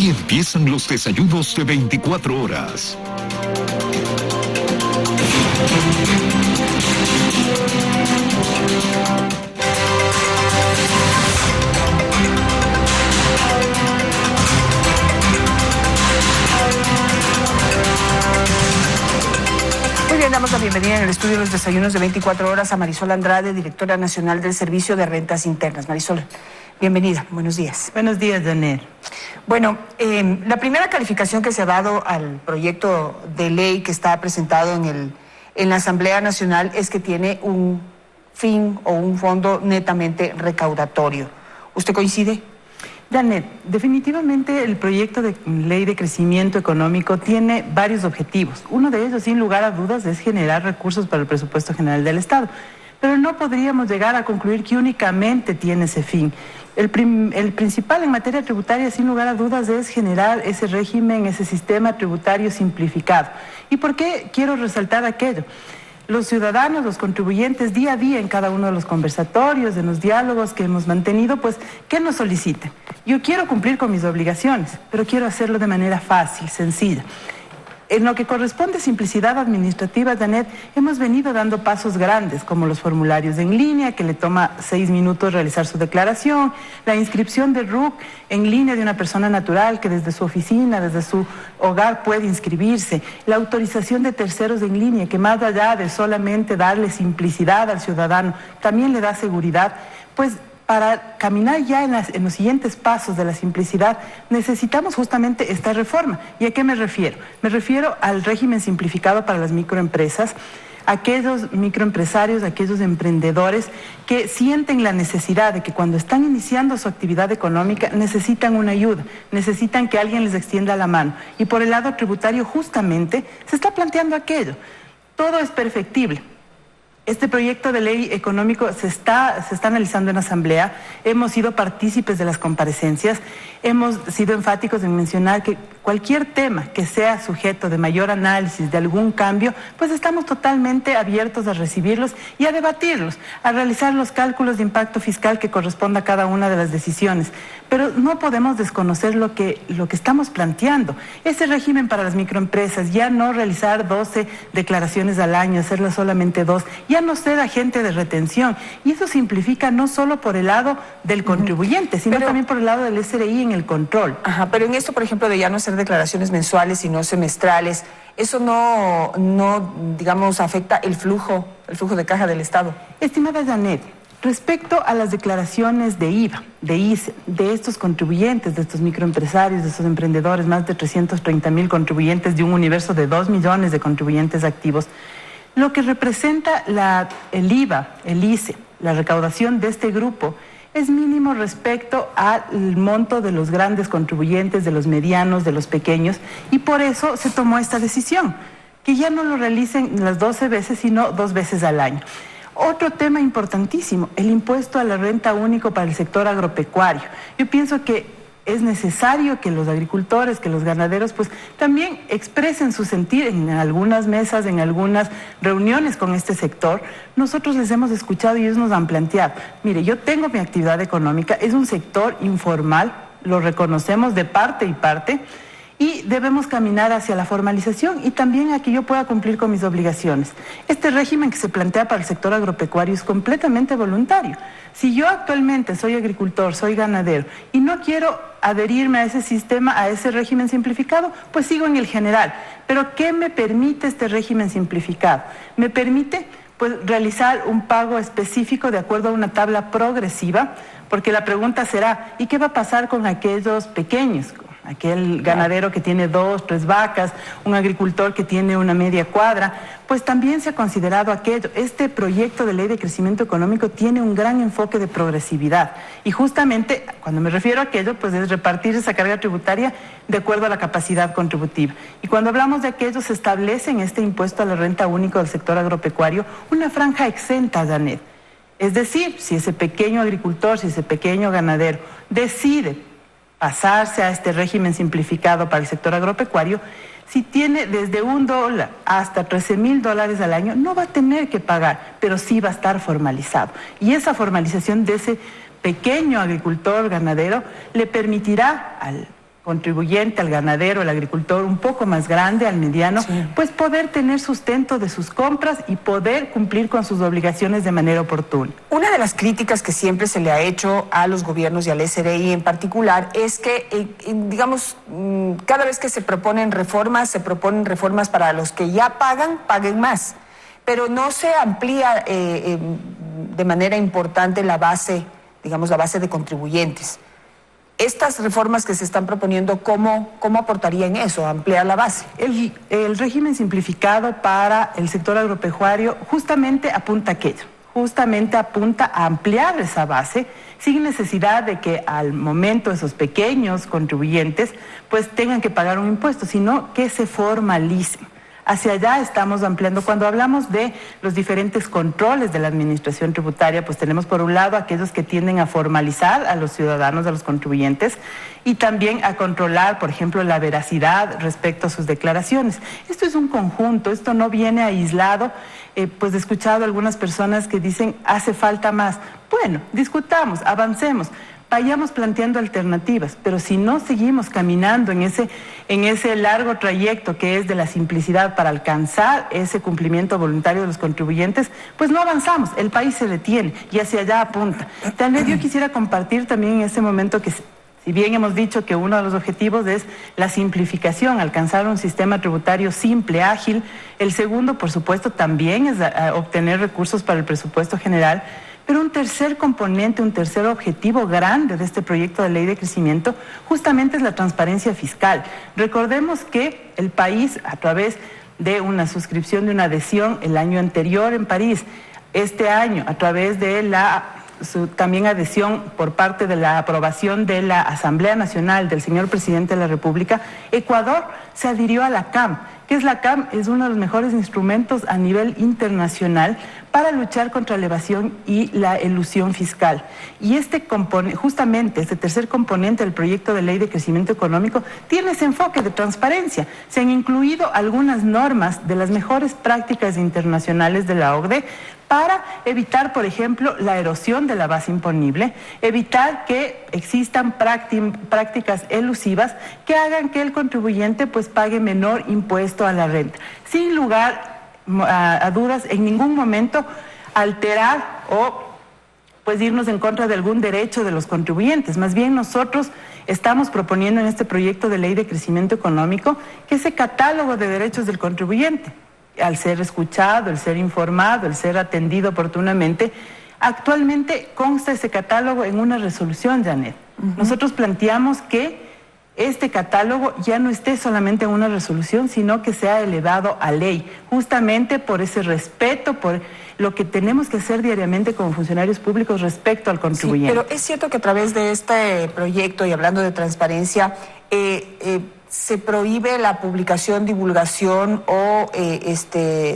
Aquí empiezan los desayunos de 24 horas. Muy bien, damos la bienvenida en el estudio de los desayunos de 24 horas a Marisol Andrade, directora nacional del Servicio de Rentas Internas. Marisol, bienvenida, buenos días. Buenos días, Janet. Bueno, la primera calificación que se ha dado al proyecto de ley que está presentado en la Asamblea Nacional es que tiene un fin o un fondo netamente recaudatorio. ¿Usted coincide? Janet, definitivamente el proyecto de ley de crecimiento económico tiene varios objetivos. Uno de ellos, sin lugar a dudas, es generar recursos para el presupuesto general del Estado. Pero no podríamos llegar a concluir que únicamente tiene ese fin. El principal en materia tributaria, sin lugar a dudas, es generar ese régimen, ese sistema tributario simplificado. ¿Y por qué quiero resaltar aquello? Los ciudadanos, los contribuyentes, día a día en cada uno de los conversatorios, en los diálogos que hemos mantenido, pues, ¿qué nos solicitan? Yo quiero cumplir con mis obligaciones, pero quiero hacerlo de manera fácil, sencilla. En lo que corresponde a simplicidad administrativa, Janet, hemos venido dando pasos grandes, como los formularios en línea, que le toma 6 minutos realizar su declaración, la inscripción de RUC en línea de una persona natural que desde su oficina, desde su hogar puede inscribirse, la autorización de terceros en línea, que más allá de solamente darle simplicidad al ciudadano, también le da seguridad, pues para caminar ya en los siguientes pasos de la simplicidad, necesitamos justamente esta reforma. ¿Y a qué me refiero? Me refiero al régimen simplificado para las microempresas, aquellos microempresarios, aquellos emprendedores que sienten la necesidad de que cuando están iniciando su actividad económica necesitan una ayuda, necesitan que alguien les extienda la mano. Y por el lado tributario justamente se está planteando aquello. Todo es perfectible. Este proyecto de ley económico se está analizando en asamblea, hemos sido partícipes de las comparecencias, hemos sido enfáticos en mencionar que cualquier tema que sea sujeto de mayor análisis, de algún cambio, pues estamos totalmente abiertos a recibirlos y a debatirlos, a realizar los cálculos de impacto fiscal que corresponda a cada una de las decisiones. Pero no podemos desconocer lo que estamos planteando. Ese régimen para las microempresas, ya no realizar 12 declaraciones al año, hacerlas solamente 2, ya no ser agente de retención. Y eso simplifica no solo por el lado del contribuyente, sino también por el lado del SRI en el control. Ajá, pero en esto, por ejemplo, de ya no hacer declaraciones mensuales, sino semestrales, ¿eso no digamos, afecta el flujo de caja del Estado? Estimada Janet, respecto a las declaraciones de IVA, de ICE, de estos contribuyentes, de estos microempresarios, de estos emprendedores, más de 330,000 contribuyentes de un universo de 2 millones de contribuyentes activos, lo que representa el IVA, el ICE, la recaudación de este grupo, es mínimo respecto al monto de los grandes contribuyentes, de los medianos, de los pequeños, y por eso se tomó esta decisión, que ya no lo realicen las 12 veces, sino 2 veces al año. Otro tema importantísimo, el impuesto a la renta único para el sector agropecuario. Yo pienso que es necesario que los agricultores, que los ganaderos, pues también expresen su sentir en algunas mesas, en algunas reuniones con este sector. Nosotros les hemos escuchado y ellos nos han planteado, mire, yo tengo mi actividad económica, es un sector informal, lo reconocemos de parte y parte, y debemos caminar hacia la formalización y también a que yo pueda cumplir con mis obligaciones. Este régimen que se plantea para el sector agropecuario es completamente voluntario. Si yo actualmente soy agricultor, soy ganadero y no quiero adherirme a ese sistema, a ese régimen simplificado, pues sigo en el general. Pero ¿qué me permite este régimen simplificado? Me permite pues realizar un pago específico de acuerdo a una tabla progresiva, porque la pregunta será, ¿y qué va a pasar con aquellos pequeños? Aquel ganadero que tiene 2, 3 vacas, un agricultor que tiene una media cuadra, pues también se ha considerado aquello. Este proyecto de ley de crecimiento económico tiene un gran enfoque de progresividad y justamente cuando me refiero a aquello, pues es repartir esa carga tributaria de acuerdo a la capacidad contributiva. Y cuando hablamos de aquello, se establece en este impuesto a la renta única del sector agropecuario una franja exenta, Janet. Es decir, si ese pequeño agricultor, si ese pequeño ganadero decide pasarse a este régimen simplificado para el sector agropecuario, si tiene desde $1 hasta $13,000 al año, no va a tener que pagar, pero sí va a estar formalizado. Y esa formalización de ese pequeño agricultor ganadero le permitirá al contribuyente, al ganadero, al agricultor un poco más grande, al mediano, sí, pues poder tener sustento de sus compras y poder cumplir con sus obligaciones de manera oportuna. Una de las críticas que siempre se le ha hecho a los gobiernos y al SRI en particular es que, digamos, cada vez que se proponen reformas para los que ya paguen más, pero no se amplía de manera importante la base, digamos, la base de contribuyentes. Estas reformas que se están proponiendo, ¿cómo aportarían eso, a ampliar la base? El régimen simplificado para el sector agropecuario justamente apunta a aquello, justamente apunta a ampliar esa base sin necesidad de que al momento esos pequeños contribuyentes pues tengan que pagar un impuesto, sino que se formalicen. Hacia allá estamos ampliando. Cuando hablamos de los diferentes controles de la administración tributaria, pues tenemos por un lado aquellos que tienden a formalizar a los ciudadanos, a los contribuyentes, y también a controlar, por ejemplo, la veracidad respecto a sus declaraciones. Esto es un conjunto, esto no viene aislado. Pues he escuchado a algunas personas que dicen, hace falta más. Bueno, discutamos, avancemos. Vayamos planteando alternativas, pero si no seguimos caminando en ese largo trayecto que es de la simplicidad para alcanzar ese cumplimiento voluntario de los contribuyentes, pues no avanzamos, el país se detiene y hacia allá apunta. Tal vez yo quisiera compartir también en este momento que, si bien hemos dicho que uno de los objetivos es la simplificación, alcanzar un sistema tributario simple, ágil, el segundo, por supuesto, también es obtener recursos para el presupuesto general. Pero un tercer componente, un tercer objetivo grande de este proyecto de ley de crecimiento justamente es la transparencia fiscal. Recordemos que el país, a través de una suscripción, de una adhesión el año anterior en París, este año, a través de su también adhesión por parte de la aprobación de la Asamblea Nacional del señor Presidente de la República, Ecuador se adhirió a la CAM. ¿Qué es la CAM? Es uno de los mejores instrumentos a nivel internacional para luchar contra la evasión y la elusión fiscal. Y justamente este tercer componente del proyecto de ley de crecimiento económico tiene ese enfoque de transparencia. Se han incluido algunas normas de las mejores prácticas internacionales de la OCDE para evitar, por ejemplo, la erosión de la base imponible, evitar que existan prácticas elusivas que hagan que el contribuyente pues pague menor impuesto a la renta. Sin lugar a dudas, en ningún momento alterar o pues irnos en contra de algún derecho de los contribuyentes. Más bien nosotros estamos proponiendo en este proyecto de ley de crecimiento económico que ese catálogo de derechos del contribuyente, al ser escuchado, el ser informado, el ser atendido oportunamente, actualmente consta ese catálogo en una resolución, Janet. Nosotros planteamos que este catálogo ya no esté solamente en una resolución, sino que sea elevado a ley, justamente por ese respeto, por lo que tenemos que hacer diariamente como funcionarios públicos respecto al contribuyente. Sí, pero es cierto que a través de este proyecto, y hablando de transparencia, se prohíbe la publicación, divulgación o,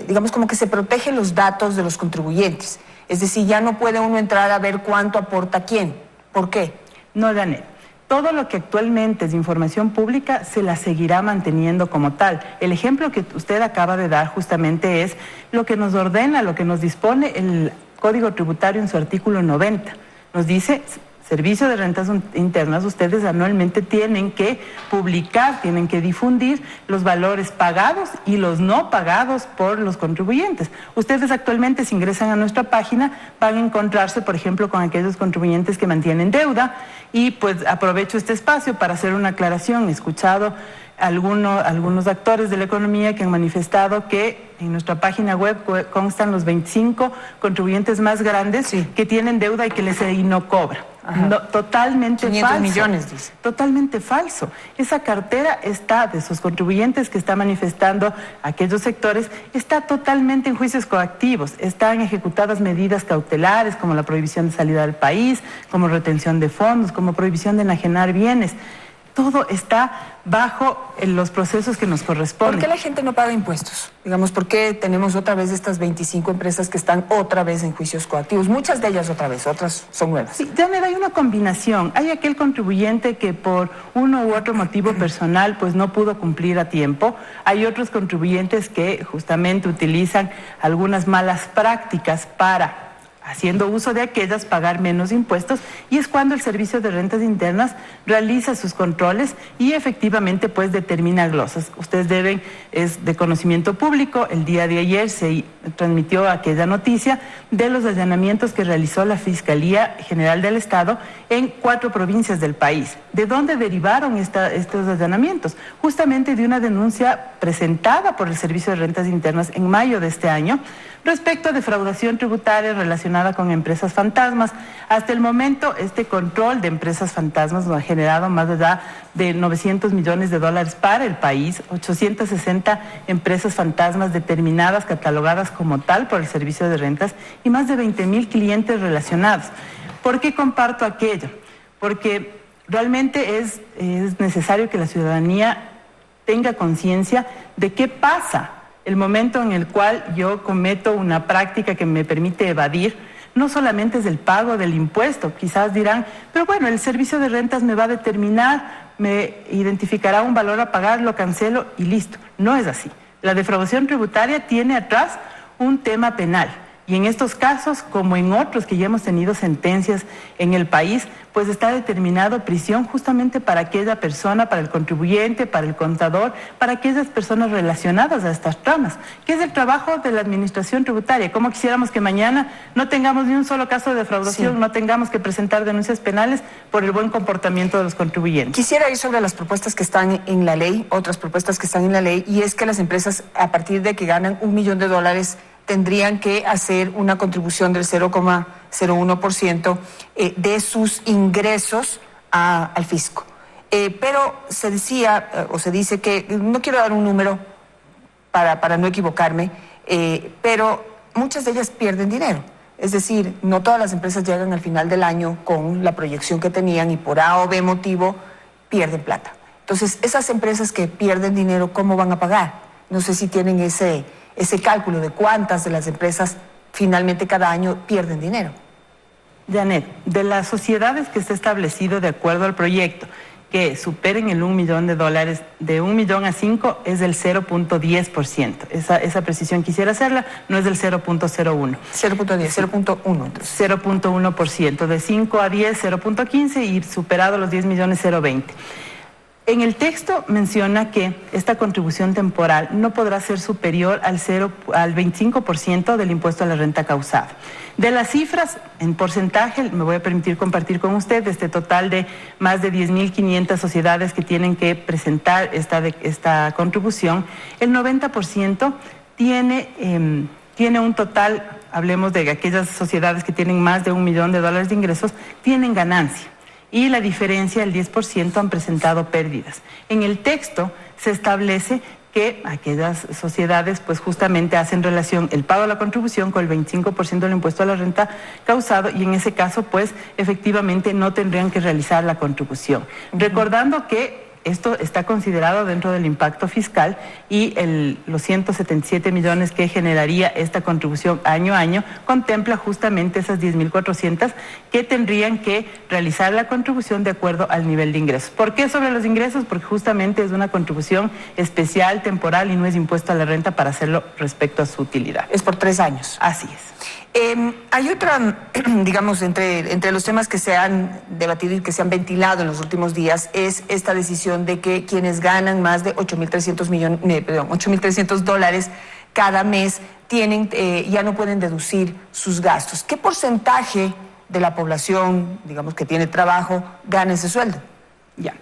digamos, como que se protegen los datos de los contribuyentes. Es decir, ya no puede uno entrar a ver cuánto aporta quién. ¿Por qué? No, Janet. Todo lo que actualmente es información pública se la seguirá manteniendo como tal. El ejemplo que usted acaba de dar justamente es lo que nos ordena, lo que nos dispone el Código Tributario en su artículo 90. Nos dice, Servicio de Rentas Internas, ustedes anualmente tienen que publicar, tienen que difundir los valores pagados y los no pagados por los contribuyentes. Ustedes actualmente, si ingresan a nuestra página, van a encontrarse, por ejemplo, con aquellos contribuyentes que mantienen deuda, y pues aprovecho este espacio para hacer una aclaración. He escuchado algunos actores de la economía que han manifestado que en nuestra página web constan los 25 contribuyentes más grandes que tienen deuda y que el SRI no cobra. No, totalmente 500 falso. millones, dice. Totalmente falso. Esa cartera está de esos contribuyentes que está manifestando aquellos sectores, está totalmente en juicios coactivos. Están ejecutadas medidas cautelares como la prohibición de salida del país, como retención de fondos, como prohibición de enajenar bienes. Todo está bajo los procesos que nos corresponden. ¿Por qué la gente no paga impuestos? Digamos, ¿por qué tenemos otra vez estas 25 empresas que están otra vez en juicios coactivos? Muchas de ellas otra vez, otras son nuevas. Sí, Janet, hay una combinación. Hay aquel contribuyente que por uno u otro motivo personal pues no pudo cumplir a tiempo. Hay otros contribuyentes que justamente utilizan algunas malas prácticas para haciendo uso de aquellas, pagar menos impuestos, y es cuando el Servicio de Rentas Internas realiza sus controles y efectivamente pues determina glosas. Ustedes deben, es de conocimiento público, el día de ayer se transmitió aquella noticia de los allanamientos que realizó la Fiscalía General del Estado en 4 provincias del país. ¿De dónde derivaron estos allanamientos? Justamente de una denuncia presentada por el Servicio de Rentas Internas en mayo de este año respecto a defraudación tributaria relacionada con empresas fantasmas. Hasta el momento, este control de empresas fantasmas nos ha generado más allá de 900 millones de dólares para el país, 860 empresas fantasmas determinadas, catalogadas como tal por el Servicio de Rentas y más de 20,000 clientes relacionados. ¿Por qué comparto aquello? Porque realmente es necesario que la ciudadanía tenga conciencia de qué pasa el momento en el cual yo cometo una práctica que me permite evadir. No solamente es el pago del impuesto, quizás dirán, pero bueno, el Servicio de Rentas me va a determinar, me identificará un valor a pagar, lo cancelo y listo. No es así. La defraudación tributaria tiene atrás un tema penal. Y en estos casos, como en otros que ya hemos tenido sentencias en el país, pues está determinado prisión justamente para aquella persona, para el contribuyente, para el contador, para aquellas personas relacionadas a estas tramas, que es el trabajo de la administración tributaria. Como quisiéramos que mañana no tengamos ni un solo caso de defraudación, sí, no tengamos que presentar denuncias penales por el buen comportamiento de los contribuyentes. Quisiera ir sobre las propuestas que están en la ley, otras propuestas que están en la ley, y es que las empresas, a partir de que ganan $1 millón, tendrían que hacer una contribución del 0,01% de sus ingresos al fisco. Pero se decía, o se dice que, no quiero dar un número para no equivocarme, pero muchas de ellas pierden dinero. Es decir, no todas las empresas llegan al final del año con la proyección que tenían y por A o B motivo pierden plata. Entonces, esas empresas que pierden dinero, ¿cómo van a pagar? No sé si tienen ese cálculo de cuántas de las empresas finalmente cada año pierden dinero. Janet, de las sociedades que está establecido de acuerdo al proyecto que superen el $1 millón, de $1 millón a 5 es del 0.10%. Esa precisión quisiera hacerla, no es del 0.01. 0.10, 0.1. 0.1%, de 5 a 10, 0.15 y superado los 10 millones, 0.20. En el texto menciona que esta contribución temporal no podrá ser superior al 25% del impuesto a la renta causada. De las cifras, en porcentaje, me voy a permitir compartir con usted este total de más de 10.500 sociedades que tienen que presentar esta contribución. El 90% tiene un total, hablemos de aquellas sociedades que tienen más de $1 millón de ingresos, tienen ganancia. Y la diferencia, el 10%, han presentado pérdidas. En el texto se establece que aquellas sociedades pues justamente hacen relación el pago de la contribución con el 25% del impuesto a la renta causado y en ese caso pues efectivamente no tendrían que realizar la contribución. Recordando que esto está considerado dentro del impacto fiscal y los 177 millones que generaría esta contribución año a año contempla justamente esas 10.400 que tendrían que realizar la contribución de acuerdo al nivel de ingresos. ¿Por qué sobre los ingresos? Porque justamente es una contribución especial, temporal y no es impuesto a la renta para hacerlo respecto a su utilidad. Es por 3 años. Así es. Hay otra, digamos, entre los temas que se han debatido y que se han ventilado en los últimos días, es esta decisión de que quienes ganan más de $8.300 cada mes ya no pueden deducir sus gastos. ¿Qué porcentaje de la población, digamos, que tiene trabajo, gana ese sueldo? Ya.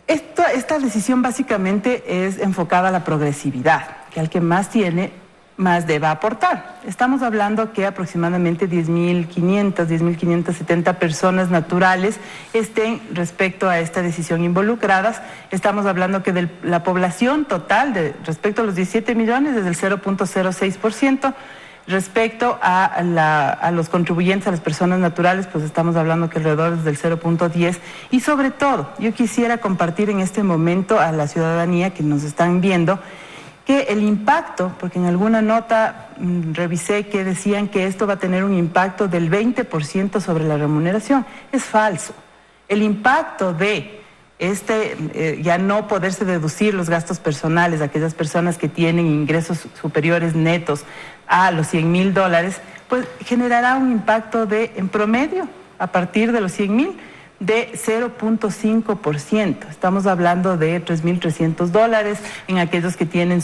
Esta decisión básicamente es enfocada a la progresividad, que al que más tiene, más deba aportar. Estamos hablando que aproximadamente 10.570 personas naturales estén respecto a esta decisión involucradas. Estamos hablando que de la población total respecto a los 17 millones es del 0.06%. Respecto a los contribuyentes, a las personas naturales, pues estamos hablando que alrededor es del 0.10. Y sobre todo, yo quisiera compartir en este momento a la ciudadanía que nos están viendo que el impacto, porque en alguna nota revisé que decían que esto va a tener un impacto del 20% sobre la remuneración. Es falso. El impacto de ya no poderse deducir los gastos personales, aquellas personas que tienen ingresos superiores netos a los $100.000, pues generará un impacto en promedio, a partir de los 100.000, de 0.5%. Estamos hablando de $3.300 en aquellos que tienen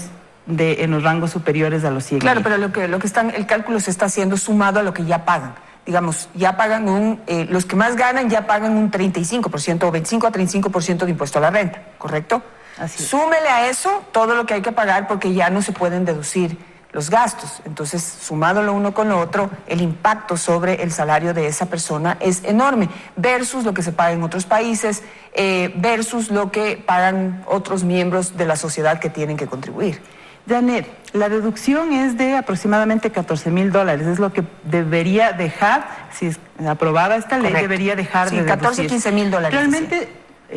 en los rangos superiores a los 100.000. Claro, pero el cálculo se está haciendo sumado a lo que ya pagan. Digamos, ya pagan los que más ganan ya pagan un 35% o 25 a 35% de impuesto a la renta, ¿correcto? Así es. Súmele a eso todo lo que hay que pagar porque ya no se pueden deducir los gastos. Entonces, sumado lo uno con lo otro, el impacto sobre el salario de esa persona es enorme, versus lo que se paga en otros países, versus lo que pagan otros miembros de la sociedad que tienen que contribuir. Janet, la deducción es de aproximadamente $14.000, es lo que debería dejar, si es aprobada esta ley, Correcto. debería dejar de deducir. $14.000, $15.000. Realmente,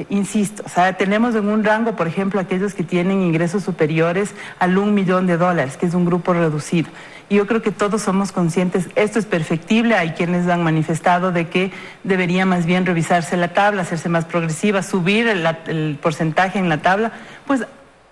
insisto, o sea, tenemos en un rango, por ejemplo, aquellos que tienen ingresos superiores al $1 millón, que es un grupo reducido. Y yo creo que todos somos conscientes, esto es perfectible, hay quienes han manifestado de que debería más bien revisarse la tabla, hacerse más progresiva, subir el porcentaje en la tabla, pues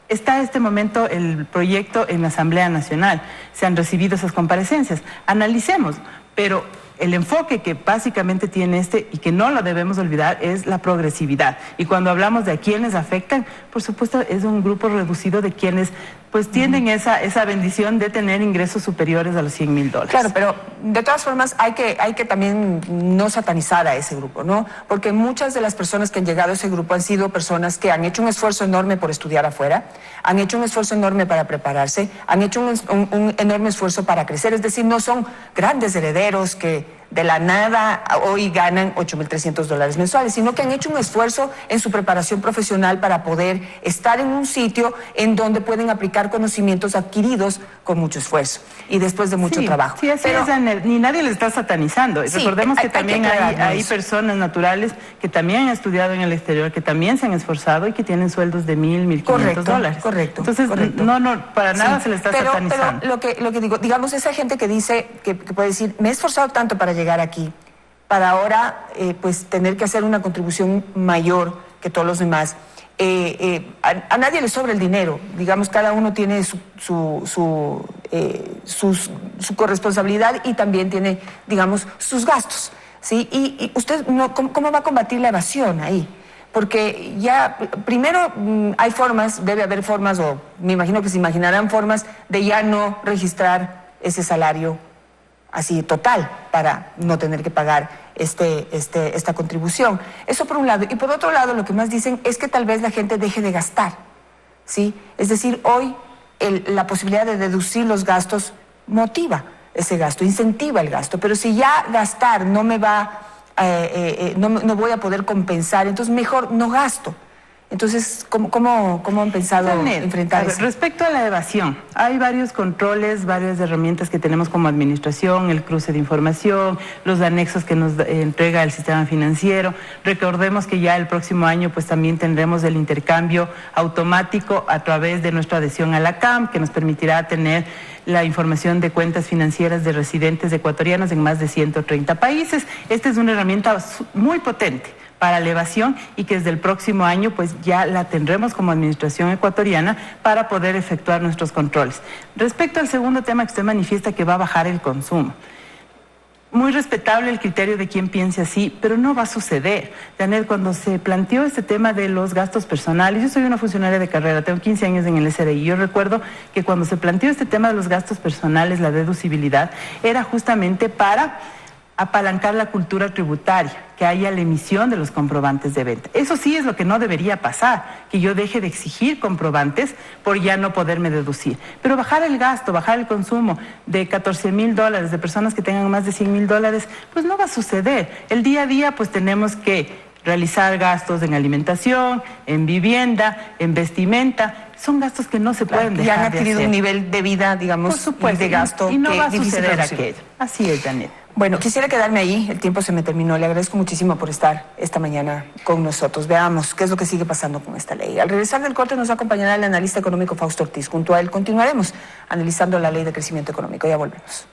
está en este momento el proyecto en la Asamblea Nacional, se han recibido esas comparecencias, analicemos, pero el enfoque que básicamente tiene y que no lo debemos olvidar es la progresividad. Y cuando hablamos de a quienes afectan, por supuesto es un grupo reducido de quienes pues tienen esa bendición de tener ingresos superiores a los $100.000. Claro, pero de todas formas hay que también no satanizar a ese grupo, ¿no? Porque muchas de las personas que han llegado a ese grupo han sido personas que han hecho un esfuerzo enorme por estudiar afuera, han hecho un esfuerzo enorme para prepararse, han hecho un enorme esfuerzo para crecer, es decir, no son grandes herederos que de la nada hoy ganan $8.300 mensuales, sino que han hecho un esfuerzo en su preparación profesional para poder estar en un sitio en donde pueden aplicar conocimientos adquiridos con mucho esfuerzo y después de mucho trabajo. Sí, así es, ni nadie les está satanizando. Sí, recordemos que también hay personas naturales que también han estudiado en el exterior, que también se han esforzado y que tienen sueldos de $1.000, $1.500. Correcto. Entonces, no, para nada se les está satanizando. Pero lo que digo, digamos, esa gente que dice, que puede decir, me he esforzado tanto para llegar aquí, para ahora pues tener que hacer una contribución mayor que todos los demás. A nadie le sobra el dinero, digamos, cada uno tiene su corresponsabilidad y también tiene, digamos, sus gastos, ¿sí? Y usted, ¿cómo va a combatir la evasión ahí? Porque ya, primero, debe haber formas, o me imagino que se imaginarán formas de ya no registrar ese salario así total, para no tener que pagar esta contribución. Eso por un lado. Y por otro lado, lo que más dicen es que tal vez la gente deje de gastar, ¿sí? Es decir, hoy la posibilidad de deducir los gastos motiva ese gasto, incentiva el gasto. Pero si ya gastar no me va, no voy a poder compensar, entonces mejor no gasto. Entonces, ¿cómo han pensado enfrentar eso? Respecto a la evasión, hay varios controles, varias herramientas que tenemos como administración, el cruce de información, los anexos que nos entrega el sistema financiero. Recordemos que ya el próximo año pues también tendremos el intercambio automático a través de nuestra adhesión a la CAM, que nos permitirá tener la información de cuentas financieras de residentes ecuatorianos en más de 130 países. Esta es una herramienta muy potente para la evasión y que desde el próximo año pues ya la tendremos como administración ecuatoriana para poder efectuar nuestros controles. Respecto al segundo tema que usted manifiesta, que va a bajar el consumo. Muy respetable el criterio de quien piense así, pero no va a suceder. Daniel, cuando se planteó este tema de los gastos personales, yo soy una funcionaria de carrera, tengo 15 años en el SRI, yo recuerdo que cuando se planteó este tema de los gastos personales, la deducibilidad, era justamente para apalancar la cultura tributaria, que haya la emisión de los comprobantes de venta. Eso sí es lo que no debería pasar, que yo deje de exigir comprobantes por ya no poderme deducir. Pero bajar el gasto, bajar el consumo de $14.000 de personas que tengan más de $100.000, pues no va a suceder. El día a día pues tenemos que realizar gastos en alimentación, en vivienda, en vestimenta. Son gastos que no se pueden dejar de hacer. Ya han adquirido un nivel de vida, digamos, por supuesto, de gasto y no va a difícil suceder reducir. aquello. Así es, Janet. Bueno, quisiera quedarme ahí, el tiempo se me terminó. Le agradezco muchísimo por estar esta mañana con nosotros. Veamos qué es lo que sigue pasando con esta ley. Al regresar del corte nos acompañará el analista económico Fausto Ortiz. Junto a él continuaremos analizando la ley de crecimiento económico. Ya volvemos.